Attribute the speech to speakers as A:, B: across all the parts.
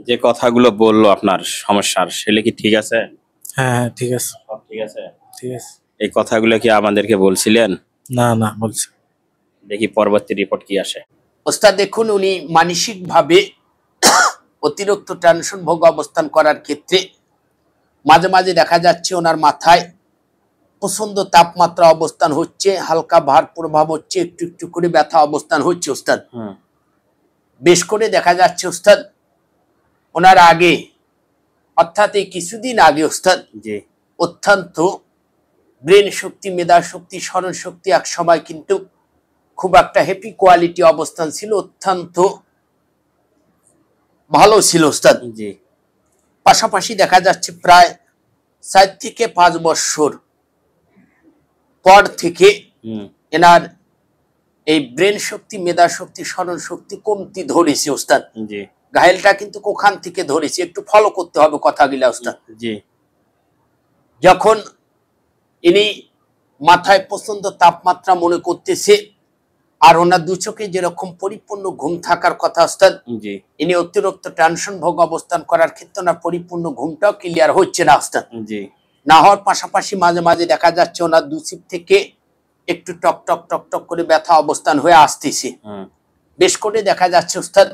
A: যে কথাগুলো বললো আপনার সমস্যার সেগুলো কি ঠিক আছে?
B: হ্যাঁ হ্যাঁ ঠিক আছে।
A: সব ঠিক আছে?
B: ঠিক আছে।
A: এই কথাগুলো কি আমাদেরকে বলছিলেন?
B: না না বলছি।
A: দেখি পরবর্তী রিপোর্ট কি আসে।
C: ওস্তাদ দেখুন, উনি মানসিকভাবে অতিরিক্ত টেনশন ভোগ অবস্থান করার ক্ষেত্রে মাঝে মাঝে দেখা যাচ্ছে ওনার মাথায় প্রচন্ড তাপমাত্রা অবস্থান হচ্ছে, হালকা ভার প্রভাব হচ্ছে, একটু একটু করে ব্যথা অবস্থান হচ্ছে ওস্তাদ। বেশ করে দেখা যাচ্ছে ওস্তাদ ওনার আগে, অর্থাৎ এই কিছুদিন আগে ওস্তাদ
A: জি
C: অত্যন্ত ব্রেন শক্তি, মেধা শক্তি, স্মরণ শক্তি এক সময় কিন্তু খুব একটা হ্যাপি কোয়ালিটি অবস্থান ছিল, অত্যন্ত ভালো ছিল ওস্তাদ।
A: জি
C: পাশাপাশি দেখা যাচ্ছে প্রায় 4 থেকে 5 বছর পর থেকে এনার এই ব্রেন শক্তি, মেধা শক্তি, স্মরণ শক্তি কমতি ধরেছে ওস্তাদ।
A: জি
C: ঘায়েলটা কিন্তু কোখান থেকে ধরেছে, একটু ফলো করতে হবে কথাগুলা ওস্তাদ।
A: জি
C: যখন ইনি মাথায় প্রচন্ড তাপমাত্রা মনে করতেছে, আর ওনার দু চোখে যেরকম পরিপূর্ণ ঘুম থাকার কথা ওস্তাদ,
A: জি
C: ইনি অতিরিক্ত টেনশন ভোগ অবস্থান করার ক্ষেত্রে ওনার পরিপূর্ণ ঘুমটাও ক্লিয়ার হচ্ছে না ওস্তাদ।
A: জি
C: না হওয়ার পাশাপাশি মাঝে মাঝে দেখা যাচ্ছে ওনার দুচিপ থেকে একটু টক টক টক টক করে ব্যথা অবস্থান হয়ে আসতেছে। বেশ করে দেখা যাচ্ছে ওস্তাদ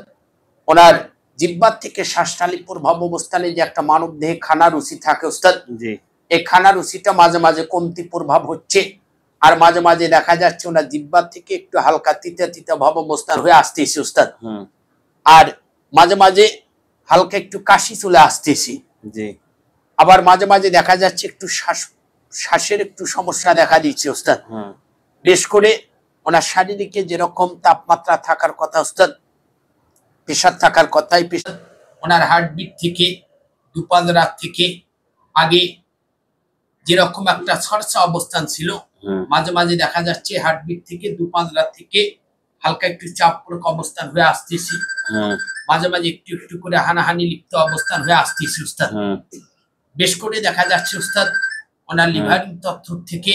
C: ওনার জিহ্বার থেকে শ্বাসনালী প্রভাব অবস্থানে যে একটা মানব দেহে খানা রুচি থাকে ওস্তাদ,
A: জি
C: এই খানা রুচিটা মাঝে মাঝে কমতি প্রভাব হচ্ছে, আর মাঝে মাঝে দেখা যাচ্ছে ওনার জিহ্বার থেকে একটু হালকা তিতা তিতা ভাব অবস্থান হয়ে আসতেছে ওস্তাদ। আর মাঝে মাঝে হালকা একটু কাশি চলে আসতেছে।
A: জি
C: আবার মাঝে মাঝে দেখা যাচ্ছে একটু শ্বাসের একটু সমস্যা দেখা দিচ্ছে ওস্তাদ। বেশ করে ওনার শারীরিকে যেরকম তাপমাত্রা থাকার কথা ওস্তাদ, প্রেশার থাকার কথাই প্রেশার, ওনার হার্টবিট থেকে দুপাল রাত থেকে আগে যেরকম একটা সরসা অবস্থান ছিল, মাঝে মাঝে দেখা যাচ্ছে হার্টবিট থেকে দুপাল রাত থেকে হালকা একটু চাপপ্রক অবস্থান হয়ে আসতেছে, মাঝে মাঝে একটু একটু করে হানাহানি লিপ্ত অবস্থান হয়ে আসতেছে ওস্তাদ। বেশ করে দেখা যাচ্ছে ওস্তাদ ওনার লিভারিং তথ্য থেকে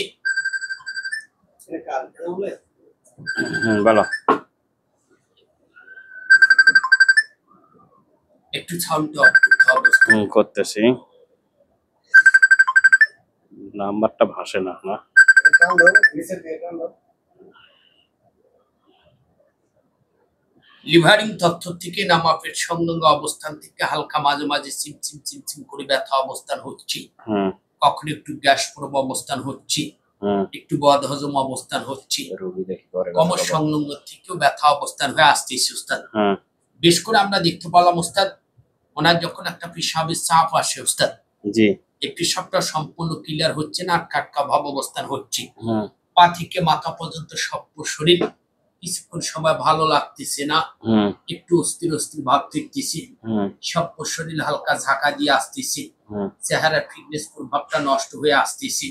A: বলো
C: একটু সাউন্ড অফ করতে হবে
A: করতেছি। নাম্বারটা ভাসে না না।
C: লিভারিং তথ্য থেকে নামাপেট সংলগ্ন অবস্থান থেকে হালকা মাঝে মাঝে চিমচিম চিমচিম করে ব্যথা অবস্থান হচ্ছে, কখনো একটু গ্যাস প্রব অবস্থান হচ্ছে, একটু বদহজম অবস্থান হচ্ছে, কমর সংলগ্ন থেকেও ব্যথা অবস্থান হয়ে আসতেছে ওস্তাদ। বেশ করে আমরা দেখতে পেলাম ওস্তাদ ওনার যখন একটা পেশাবের চাপ আসে ওস্তাদ,
A: জি
C: এই পেশাবটা সম্পূর্ণ ক্লিয়ার হচ্ছে না, আটকা ভাব অবস্থান হচ্ছে, পা থেকে মাথা পর্যন্ত সব শরীর কিছুক্ষণ সময় ভালো লাগতেছে না, একটু অস্থির অস্থির ভাব দেখতেছি, সব শরীর হালকা ঝাঁকা দিয়ে আসতেছে, চেহারার ফিটনেস প্রভাবটা নষ্ট হয়ে আসতেছে,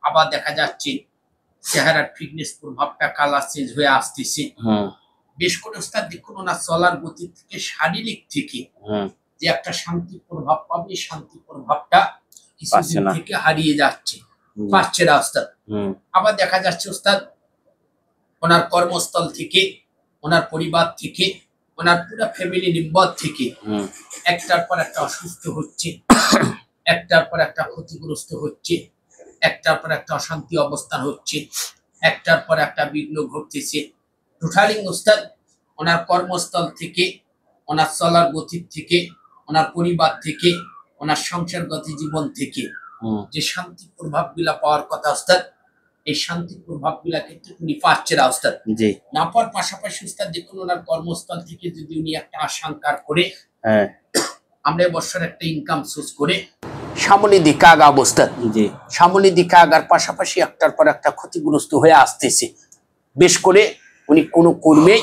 C: আবার দেখা যাচ্ছে চেহারার ফিটনেস প্রভাবটা কালার চেঞ্জ হয়ে আসতেছে। বেশ করে ওস্তাদ দেখুন ওনার চলার গতি থেকে শারীরিক থেকে যে একটা শান্তি প্রভাব পাবে, শান্তি প্রভাবটা কিছুদিন থেকে হারিয়ে যাচ্ছে, পাচ্ছে না ওস্তাদ। আবার দেখা যাচ্ছে ওস্তাদ ওনার কর্মস্থল থেকে, ওনার পরিবার থেকে, ওনার পুরো ফ্যামিলি মেম্বার থেকে একটার পর একটা অসুস্থ হচ্ছে, একটার পর একটা ক্ষতিগ্রস্ত হচ্ছে, একটার পর একটা অশান্তি অবস্থান হচ্ছে, একটার পর একটা বিঘ্ন ঘটতেছে। টোটালি ওস্তাদ ওনার কর্মস্থল থেকে, ওনার চলার গতি থেকে, ওনার পরিবার থেকে, ওনার সংসার গতি জীবন থেকে যে শান্তি প্রভাব গুলা পাওয়ার কথা ওস্তাদ, এই শান্তি প্রভাব গুলা কিন্তু উনি পাচ্ছে না ওস্তাদ। না পাওয়ার পাশাপাশি ওস্তাদ দেখুন ওনার কর্মস্থল থেকে যদি উনি একটা আশঙ্কার করে আমরা বছর একটা ইনকাম সোর্স করে সামনে দিকে আগা অবস্থা, সামনে দিকে আগার পাশাপাশি একটার পর একটা ক্ষতিগ্রস্ত হয়ে আসতেছে। বেশ করে উনি কোনো কর্মেই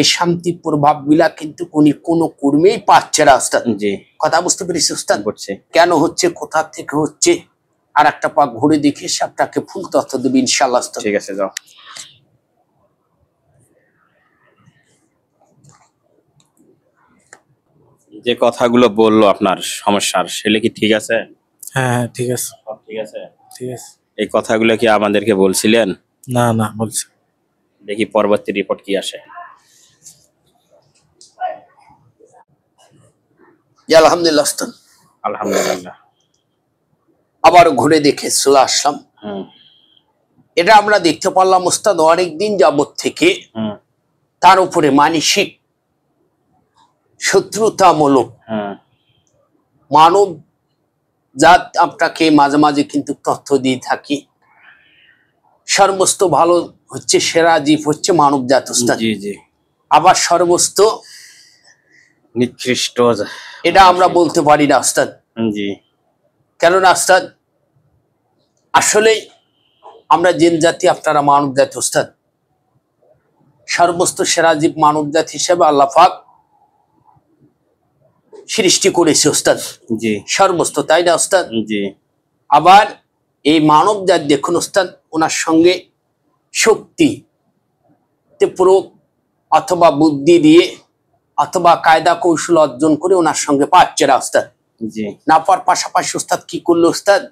C: এই শান্তি প্রভাব গুলা কিন্তু উনি কোনো কর্মেই পাচ্ছে না ওস্তাদ। কথা বুঝতে পেরেছি ওস্তাদ? কেন হচ্ছে, কোথা থেকে হচ্ছে, আর একটা পা ঘুরে দেখে আপনাকে ফুল তথ্য দেবে ইনশাআল্লাহ।
A: ঠিক আছে, যাও। যে কথাগুলো বললো আপনার সমস্যার সেগুলো কি ঠিক আছে?
B: হ্যাঁ হ্যাঁ ঠিক আছে।
A: সব ঠিক আছে?
B: ঠিক আছে।
A: এই কথাগুলো কি আমাদেরকে বলছিলেন?
B: না না বলছি।
A: দেখি পরবর্তী রিপোর্ট কি আসে।
C: জি আলহামদুলিল্লাহ ওস্তাদ।
A: আলহামদুলিল্লাহ।
C: আবার ঘুরে দেখে চলে আসলাম।
A: হুম
C: এটা আমরা দেখতে পারলাম ওস্তাদ অনেকদিন যাবত থেকে
A: হুম
C: তার উপরে মানসিক শত্রুতামূলক
A: হুম
C: মানব জাত আপনাকে মাঝে মাঝে কিন্তু তথ্য দিয়ে থাকি। সর্বস্ত ভালো হচ্ছে সেরা জীব হচ্ছে মানব জাত ওস্তাদ।
A: জি জি।
C: আবার সর্বস্ত
A: নিকৃষ্ট
C: এটা আমরা বলতে পারি না ওস্তাদ।
A: জি
C: কেননা ওস্তাদ আসলে আমরা জিন জাতি, আপনারা মানব জাতি ওস্তাদ। সর্বস্ত সেরা জীব মানব জাত হিসেবে আল্লাহ পাক সৃষ্টি করেছে ওস্তাদ,
A: জি
C: সর্বস্ত, তাই না ওস্তাদ?
A: জি
C: আবার এই মানব জাত দেখুন ওস্তাদ, ওনার সঙ্গে শক্তি প্রয়োগ অথবা বুদ্ধি দিয়ে অথবা কায়দা কৌশল অর্জন করে ওনার সঙ্গে পাচ্ছে না ওস্তাদ।
A: জি
C: না পাওয়ার পাশাপাশি ওস্তাদ কি করলো ওস্তাদ,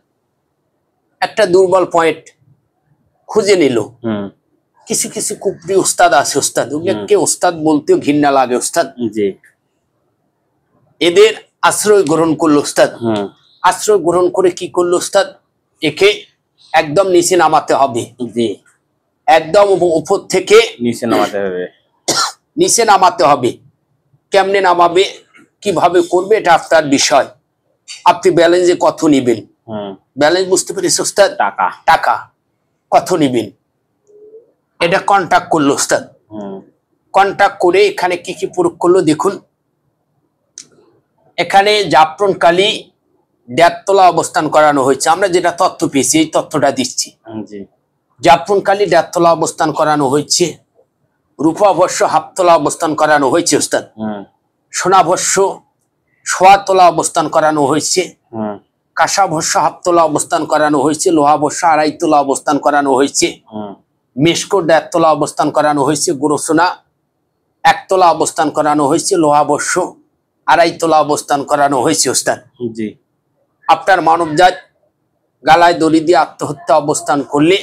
C: একটা দুর্বল পয়েন্ট খুঁজে নিল।
A: হুম
C: কিছু কিছু কুপরি ওস্তাদ আছে ওস্তাদ, ওগুলোকে ওস্তাদ বলতেও ঘৃণা লাগে ওস্তাদ।
A: জি
C: এদের আশ্রয় গ্রহণ করলো ওস্তাদ।
A: হুম
C: আশ্রয় গ্রহণ করে কি করলো ওস্তাদ, একে একদম নিচে নামাতে হবে।
A: জি
C: একদম উপর থেকে
A: নিচে নামাতে হবে।
C: নিচে নামাতে হবে। কেমনে নামাবে, কিভাবে করবে, এটা আপনার বিষয়। আপনি ব্যালেন্সে কত নিবেন,
A: হুম
C: ব্যালেন্স বুঝতে পেরেছি ওস্তাদ?
A: টাকা।
C: টাকা কত নিবেন এটা কন্ট্যাক্ট করলো ওস্তাদ।
A: হুম
C: কন্ট্যাক্ট করে এখানে কি কি প্রয়োগ করলো দেখুন। এখানে জাফরান কালি ডেকতলা অবস্থান করানো হয়েছে। আমরা যেটা তথ্য পেয়েছি এই তথ্যটা দিচ্ছি।
A: জি
C: জাফরান কালি ডেকতলা অবস্থান করানো হয়েছে। রূপাভস্য হাফতলা অবস্থান করানো হয়েছে ওস্তাদ।
A: হুম
C: সোনাভস্য সোয়াতলা অবস্থান করানো হয়েছে।
A: হুম
C: কাঁসাভস্য হাফতলা অবস্থান করানো হয়েছে। লোহাভস্য আড়াইতলা অবস্থান করানো হয়েছে।
A: হুম
C: মেশকো একতলা অবস্থান করানো হয়েছে। গুরুসোনা একতলা অবস্থান করানো হয়েছে। লোহাভস্য আড়াইতলা অবস্থান করানো হয়েছে ওস্তাদ।
A: জি
C: আপনার মানবজাত গালায় দড়ি দিয়ে আত্মহত্যা অবস্থান করলে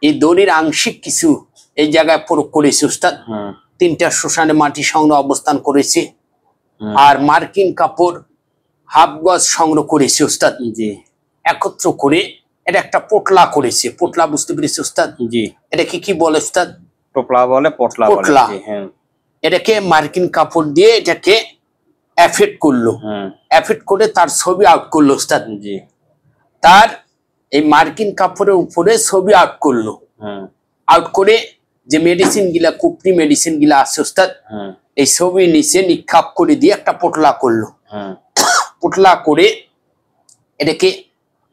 C: এই দড়ির আংশিক কিছু এই জায়গায় প্রয়োগ করেছে ওস্তাদ।
A: হুম
C: 3টা শ্মশানে মাটি সংগ্রহ অবস্থান করেছে।
A: হুম
C: আর মার্কিন কাপড় হাফ গজ সংগ্রহ করেছে ওস্তাদ।
A: জি
C: একত্র করে এটা একটা পোটলা করেছে। পোটলা বুঝতে পেরেছে ওস্তাদ?
A: জি।
C: এটাকে কি বলে ওস্তাদ?
A: টোপলা বলে, পটলা বলে।
C: পোটলা।
A: জি, হ্যাঁ।
C: এটাকে মার্কিন কাপড় দিয়ে এটাকে এফেক্ট করলো।
A: হুম
C: এফেক্ট করে তার ছবি আউট করলো ওস্তাদ।
A: জি
C: তার এই মার্কিন কাপড়ের উপরে ছবি আউট করলো।
A: হুম
C: আউট করে যে মেডিসিন গিলা, কুপরি মেডিসিন গিলা আছে ওস্তাদ,
A: হুম
C: এই ছবি নিচে নিক্ষাপ করে দিয়ে একটা পোটলা করলো।
A: হুম
C: পোটলা করে এটাকে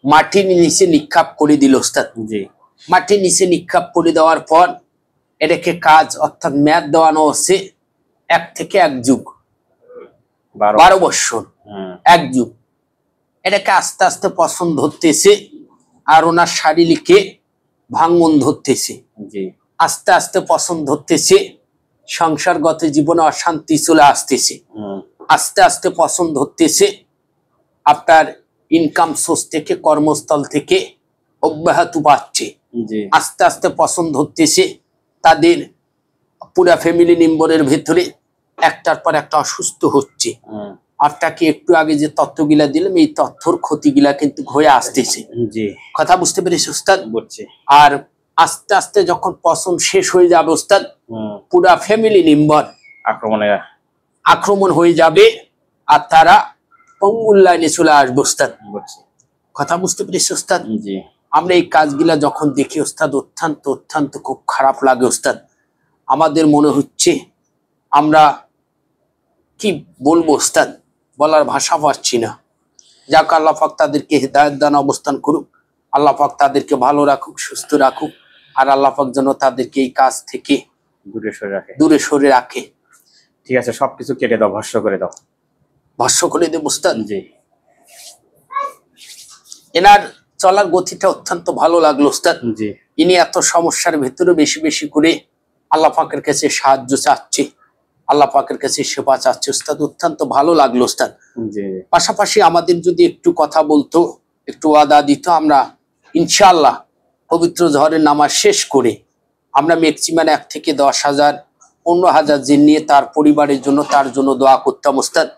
C: মাটির নিচে নিক্ষাপ করে দিল ওস্তাদ।
A: জি
C: মাটির নিচে নিক্ষাপ করে দেওয়ার পর এটাকে কাজ অর্থাৎ মেয়াদ দেওয়ানো হচ্ছে 1 থেকে 1 যুগ, 12 বৎসর,
A: হুম
C: 1 যুগ। এটাকে আস্তে আস্তে পছন্দ ধরতেছে আর ওনার শারীরিকে ভাঙ্গন ধরতেছে।
A: জি
C: আস্তে আস্তে পছন্দ ধরতেছে, সংসারগত জীবনে অশান্তি চলে আসতেছে।
A: হুম
C: আস্তে আস্তে পছন্দ ধরতেছে আপনার ইনকাম সোর্স থেকে, কর্মস্থল থেকে অব্যাহত পাচ্ছে।
A: জি
C: আস্তে আস্তে পছন্দ হতেছে তাদের পুরা ফ্যামিলি মেম্বারের ভেতরে একটার পর একটা অসুস্থ হচ্ছে।
A: হুম
C: আপনাকে একটু আগে যে তথ্যগুলা দিলাম এই তথ্যর ক্ষতিগুলা কিন্তু হয়ে আসতেছে।
A: জি
C: কথা বুঝতে পেরেছি ওস্তাদ?
A: বুঝছি।
C: আর আস্তে আস্তে যখন পছন্দ শেষ হয়ে যাবে ওস্তাদ,
A: হুম
C: পুরা ফ্যামিলি মেম্বার
A: আক্রমণে
C: আক্রমণ হয়ে যাবে আর তারা পঙ্গুর লাইনে চলে আসবে ওস্তাদ।
A: বুঝছি।
C: কথা বুঝতে পেরেছি ওস্তাদ?
A: জি
C: আমরা এই কাজগুলা যখন দেখি ওস্তাদ অত্যন্ত অত্যন্ত খুব খারাপ লাগে ওস্তাদ। আমাদের মনে হচ্ছে আমরা কি বলবো ওস্তাদ, বলার ভাষা পাচ্ছি না। যাক আল্লাহ পাক তাদেরকে হেদায়েত দান অবস্থান করুক, আল্লাহ পাক তাদেরকে ভালো রাখুক, সুস্থ রাখুক, আর আল্লাহ পাক যেন তাদেরকে এই কাজ থেকে
A: দূরে সরে রাখে।
C: দূরে সরে রাখে।
A: ঠিক আছে, সবকিছু কেটে দাও, ভস্য করে দাও।
C: ভস্য করে দেব ওস্তাদ।
A: জি
C: এনার চলার গতিটা অত্যন্ত ভালো লাগলো ওস্তাদ।
A: জি
C: ইনি এত সমস্যার ভেতরে বেশি বেশি করে আল্লাহ পাকের কাছে সাহায্য চাচ্ছে, আল্লাহ পাকের কাছে সেবা চাচ্ছে ওস্তাদ। অত্যন্ত ভালো লাগলো ওস্তাদ।
A: জি
C: পাশাপাশি আমাদের যদি একটু কথা বলতো, একটু ওয়াদা দিত, আমরা ইনশাআল্লাহ পবিত্র জহরের নামাজ শেষ করে আমরা ম্যাক্সিমাম 1 থেকে 10,000 15,000 জিন নিয়ে তার পরিবারের জন্য, তার জন্য দোয়া করতাম ওস্তাদ।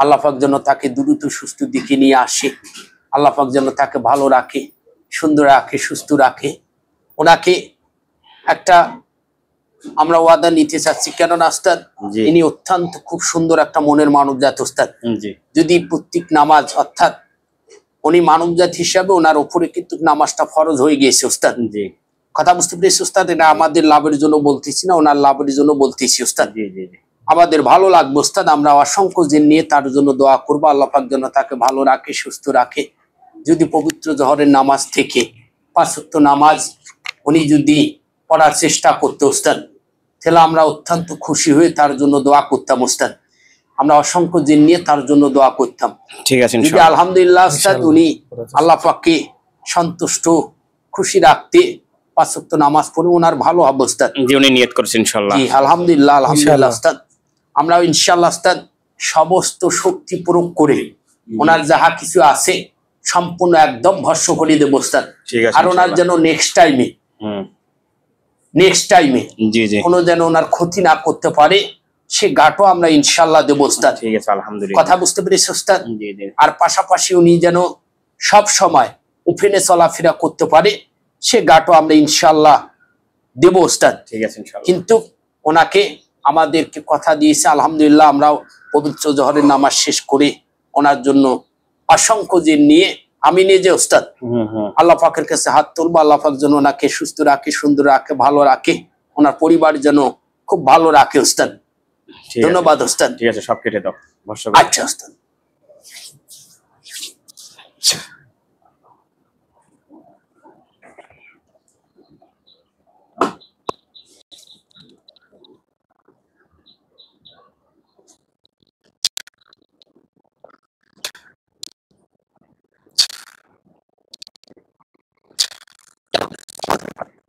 C: আল্লাহ পাক যেন তাকে দ্রুত সুস্থ দিকে নিয়ে আসে, আল্লাহ পাক যেন তাকে ভালো রাখে, সুন্দর রাখে, সুস্থ রাখে। ওনাকে একটা আমরা ওয়াদা নিতে চাচ্ছি, কেননা ওস্তাদ
A: জি।
C: ইনি অত্যন্ত খুব সুন্দর একটা মনের মানবজাত ওস্তাদ।
A: জি
C: যদি প্রত্যেক নামাজ অর্থাৎ উনি মানবজাত হিসাবে ওনার উপরে কিন্তু নামাজটা ফরজ হয়ে গিয়েছে ওস্তাদ।
A: জি
C: কথা বুঝতে পেরেছি ওস্তাদ? এটা আমাদের লাভের জন্য বলতেছি না, ওনার লাভের জন্য বলতেছি ওস্তাদ।
A: জি জি জি
C: আমাদের ভালো লাগবে ওস্তাদ, আমরা অসংখ্য দিন নিয়ে তার জন্য দোয়া করবো, আল্লাহ পাক যেন তাকে ভালো রাখে, সুস্থ রাখে। যদি পবিত্র জহরের নামাজ থেকে 5 ওয়াক্ত নামাজ উনি যদি পড়ার চেষ্টা করতে ওস্তাদ, তাহলে আমরা অত্যন্ত খুশি হয়ে তার জন্য দোয়া করতাম ওস্তাদ। আমরা অসংখ্য দিন নিয়ে তার জন্য দোয়া করতাম।
A: ঠিক আছে
C: যদি
A: ইনশাআল্লাহ।
C: আলহামদুলিল্লাহ ওস্তাদ উনি আল্লাহ পাককে সন্তুষ্ট খুশি রাখতে 5 ওয়াক্ত নামাজ পড়ে ওনার ভালো অবস্থা।
A: জি উনি নিয়ত করছেন ইনশাআল্লাহ।
C: জি আলহামদুলিল্লাহ, আলহামদুলিল্লাহ
B: ইনশাআল্লাহ।
C: ওস্তাদ। আমরা ইনশাআল্লাহ ওস্তাদ সমস্ত শক্তি প্রয়োগ করে ওনার যাহা কিছু আছে সম্পূর্ণ একদম ভস্ম করে দেবো ওস্তাদ।
A: ঠিক আছে
C: আর ওনার যেন নেক্সট টাইমে
A: জি জি
C: কোনো যেন ওনার ক্ষতি না করতে পারে, সে গাঁটও আমরা ইনশাআল্লাহ দেবো ওস্তাদ।
A: ঠিক আছে আলহামদুলিল্লাহ।
C: কথা বুঝতে পেরেছি ওস্তাদ?
A: জি জি
C: আর পাশাপাশি উনি যেন সব সময় উফেনে চলাফেরা করতে পারে, সে গাঁটও আমরা ইনশাআল্লাহ দেবো ওস্তাদ।
A: ঠিক আছে ইনশাআল্লাহ।
C: কিন্তু ওনাকে আমাদেরকে কথা দিয়েছে, আলহামদুলিল্লাহ আমরাও পবিত্র জহরের নামাজ শেষ করে ওনার জন্য অসংখ্য দিন নিয়ে আমি নিজে ওস্তাদ আল্লাহ পাকের কাছে হাত তুলবো, আল্লাহ পাক যেন ওনাকে সুস্থ রাখে, সুন্দর রাখে, ভালো রাখে, ওনার পরিবার যেন খুব ভালো রাখে ওস্তাদ।
A: ঠিক আছে।
C: ধন্যবাদ ওস্তাদ।
A: ঠিক আছে সব কেটে দাও ভস্ম করে।
C: আচ্ছা ওস্তাদ।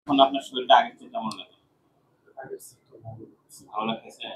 A: এখন আপনার শরীরটা আগের চেয়ে কেমন লাগে? ভালো লাগতেছে?